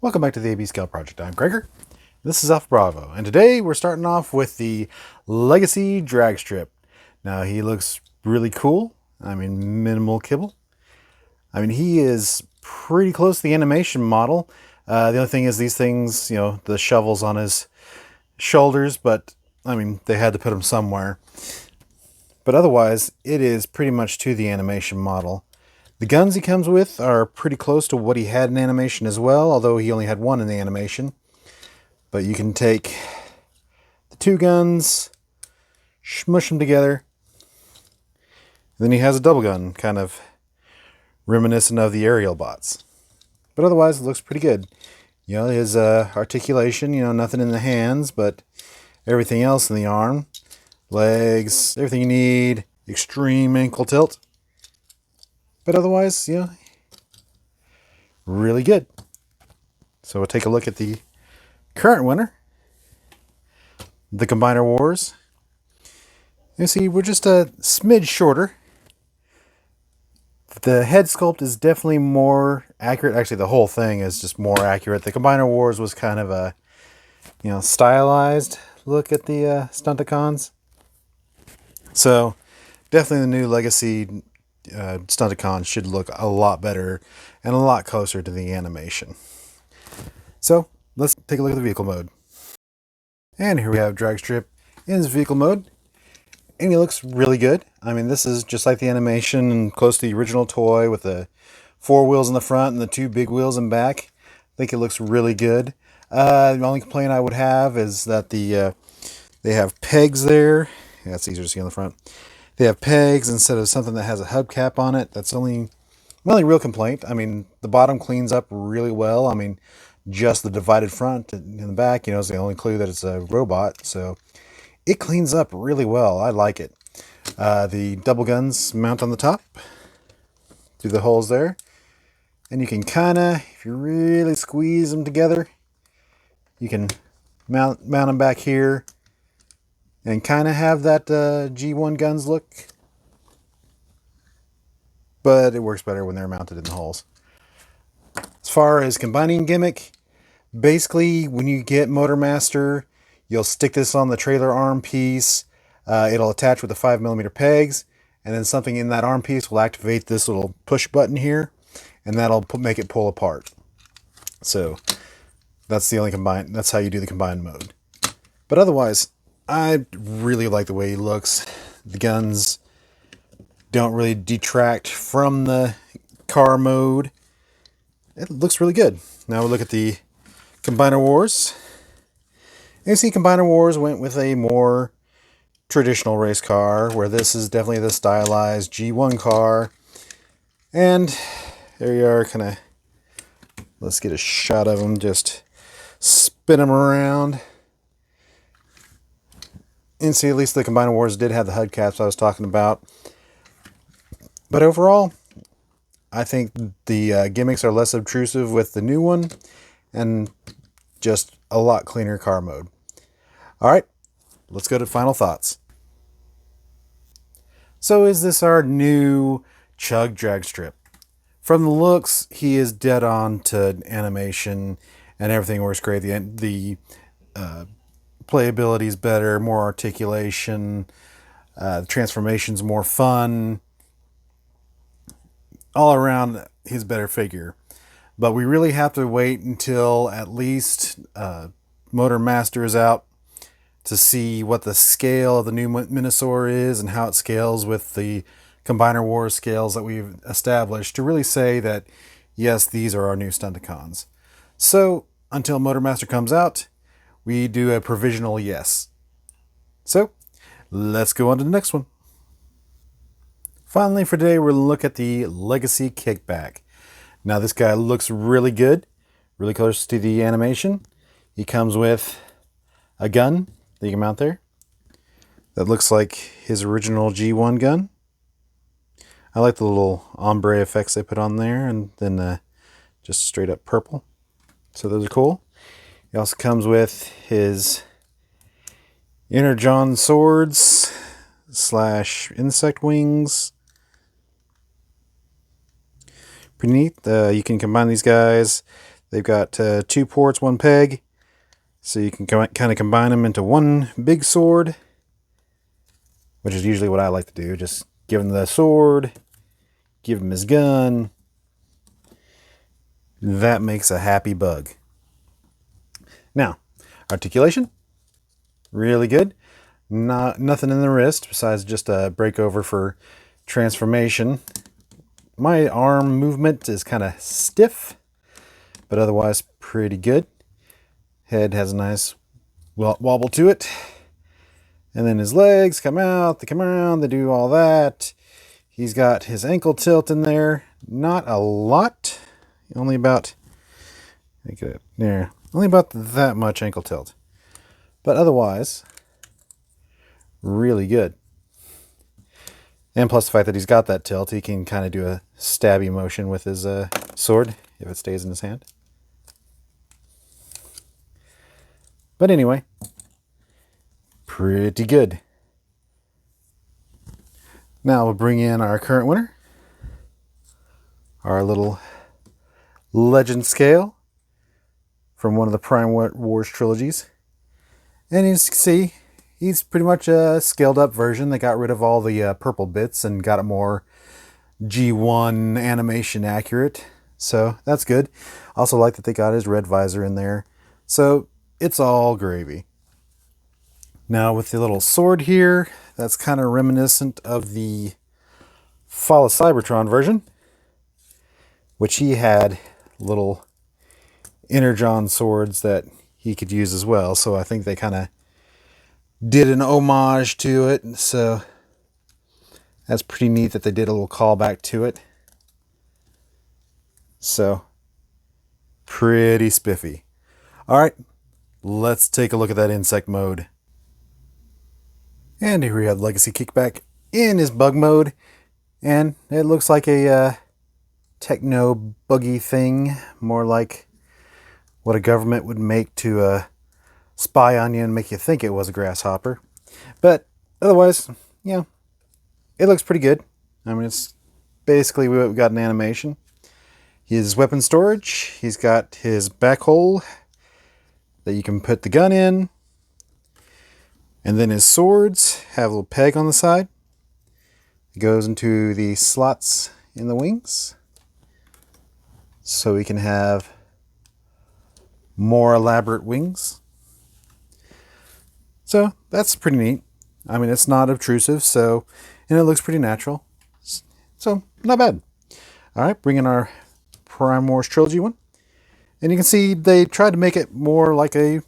Welcome back to the AB Scale Project. I'm Gregor. This is Alpha Bravo, and today we're starting off with the Legacy drag strip. Now he looks really cool. I mean, minimal kibble. I mean, he is pretty close to the animation model. The only thing is these things, the shovels on his shoulders, but I mean, they had to put them somewhere. But otherwise, it is pretty much to the animation model. The guns he comes with are pretty close to what he had in animation as well, although he only had one in the animation. But you can take the two guns, smush them together. Then he has a double gun, kind of reminiscent of the aerial bots. But otherwise, it looks pretty good. His articulation, nothing in the hands, but everything else in the arm. Legs, everything you need. Extreme ankle tilt. But otherwise, really good. So we'll take a look at the current winner, the Combiner Wars. You see, we're just a smidge shorter. The head sculpt is definitely more accurate. Actually, the whole thing is just more accurate. The Combiner Wars was kind of a, stylized look at the Stunticons. So definitely the new Legacy Stunticons should look a lot better and a lot closer to the animation. So let's take a look at the vehicle mode. And here we have drag strip in his vehicle mode. And he looks really good. I mean, this is just like the animation and close to the original toy with the 4 wheels in the front and the 2 big wheels in back. I think it looks really good. The only complaint I would have is that they have pegs there. Yeah, it's easier to see on the front. They have pegs instead of something that has a hubcap on it. That's my only real complaint. I mean, the bottom cleans up really well. I mean, just the divided front in the back, is the only clue that it's a robot. So it cleans up really well. I like it. The double guns mount on the top through the holes there. And you can kind of, if you really squeeze them together, you can mount them back here. And kind of have that G1 guns look. But it works better when they're mounted in the holes. As far as combining gimmick, basically when you get Motormaster, you'll stick this on the trailer arm piece. It'll attach with the 5mm pegs. And then something in that arm piece will activate this little push button here. And that'll make it pull apart. So that's the only that's how you do the combined mode. But otherwise, I really like the way he looks. The guns don't really detract from the car mode. It looks really good. Now we'll look at the Combiner Wars. And you see Combiner Wars went with a more traditional race car, where this is definitely the stylized G1 car. And there you are, kind of, let's get a shot of them, just spin them around. And see, at least the Combiner Wars did have the hubcaps I was talking about. But overall, I think the gimmicks are less obtrusive with the new one. And just a lot cleaner car mode. Alright, let's go to final thoughts. So is this our new Chug drag strip? From the looks, he is dead on to animation. And everything works great. The playability is better, more articulation, the transformation's more fun. All around, he's a better figure. But we really have to wait until at least Motormaster is out to see what the scale of the new Minosaur is and how it scales with the Combiner Wars scales that we've established to really say that, yes, these are our new Stunticons. So, until Motormaster comes out, we do a provisional yes. So, let's go on to the next one. Finally for today, we're going to look at the Legacy Kickback. Now this guy looks really good, really close to the animation. He comes with a gun that you can mount there. That looks like his original G1 gun. I like the little ombre effects they put on there, and then just straight up purple. So those are cool. He also comes with his Energon swords / insect wings. Pretty neat. You can combine these guys. They've got 2 ports, 1 peg, so you can kind of combine them into one big sword, which is usually what I like to do. Just give him the sword, give him his gun. That makes a happy bug. Now, articulation, really good. Nothing in the wrist besides just a breakover for transformation. My arm movement is kind of stiff, but otherwise pretty good. Head has a nice wobble to it. And then his legs come out, they come around, they do all that. He's got his ankle tilt in there. Not a lot. Only about, only about that much ankle tilt. But otherwise, really good. And plus the fact that he's got that tilt, he can kind of do a stabby motion with his sword if it stays in his hand. But anyway, pretty good. Now we'll bring in our current winner, our little legend scale from one of the Prime Wars trilogies. And as you can see, he's pretty much a scaled up version. They got rid of all the purple bits and got it more G1 animation accurate. So that's good. Also like that they got his red visor in there. So it's all gravy. Now with the little sword here, that's kind of reminiscent of the Fall of Cybertron version, which he had little Energon swords that he could use as well. So I think they kind of did an homage to it. So that's pretty neat that they did a little callback to it. So pretty spiffy. All right, let's take a look at that insect mode. And here we have Legacy Kickback in his bug mode. And it looks like a techno buggy thing, more like what a government would make to spy on you and make you think it was a grasshopper. But otherwise, yeah, it looks pretty good. I mean, it's basically what we got in animation. His weapon storage, he's got his back hole that you can put the gun in. And then his swords have a little peg on the side. It goes into the slots in the wings. So we can have more elaborate wings. So that's pretty neat. I mean, it's not obtrusive, so, and it looks pretty natural. So not bad. All right, bring in our Prime Wars Trilogy one. And you can see they tried to make it more like a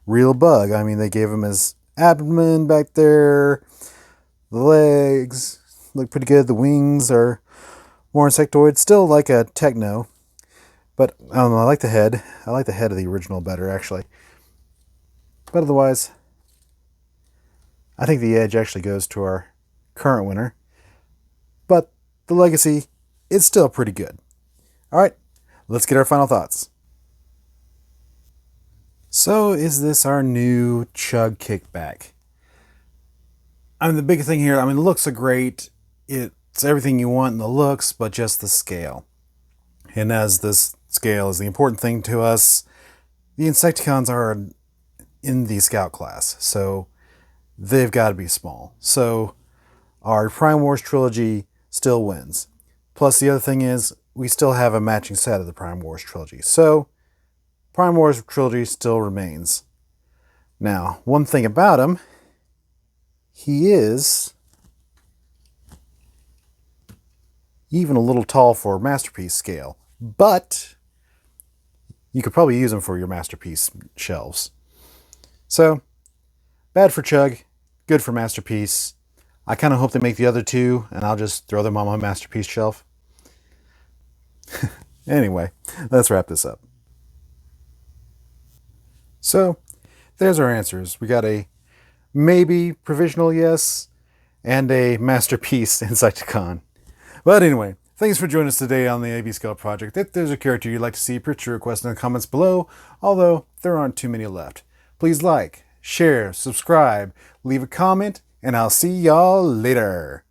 real bug. I mean, they gave him his abdomen back there. The legs look pretty good. The wings are more insectoid. Still like a techno. But I don't know, I like the head. I like the head of the original better, actually. But otherwise, I think the edge actually goes to our current winner. But the Legacy is still pretty good. All right, let's get our final thoughts. So is this our new Chug Kickback? I mean, the big thing here, I mean, the looks are great. It's everything you want in the looks, but just the scale. And as this scale is the important thing to us, the Insecticons are in the Scout class, so they've got to be small. So our Prime Wars Trilogy still wins. Plus the other thing is, we still have a matching set of the Prime Wars Trilogy. So Prime Wars Trilogy still remains. Now, one thing about him, he is even a little tall for Masterpiece scale, but you could probably use him for your Masterpiece shelves. So, bad for Chug, good for Masterpiece. I kind of hope they make the other two, and I'll just throw them on my Masterpiece shelf. Anyway, let's wrap this up. So, there's our answers. We got a maybe provisional yes and a Masterpiece Insecticon. But anyway, thanks for joining us today on the AB Scout Project. If there's a character you'd like to see, put your request in the comments below, although there aren't too many left. Please like, share, subscribe, leave a comment, and I'll see y'all later.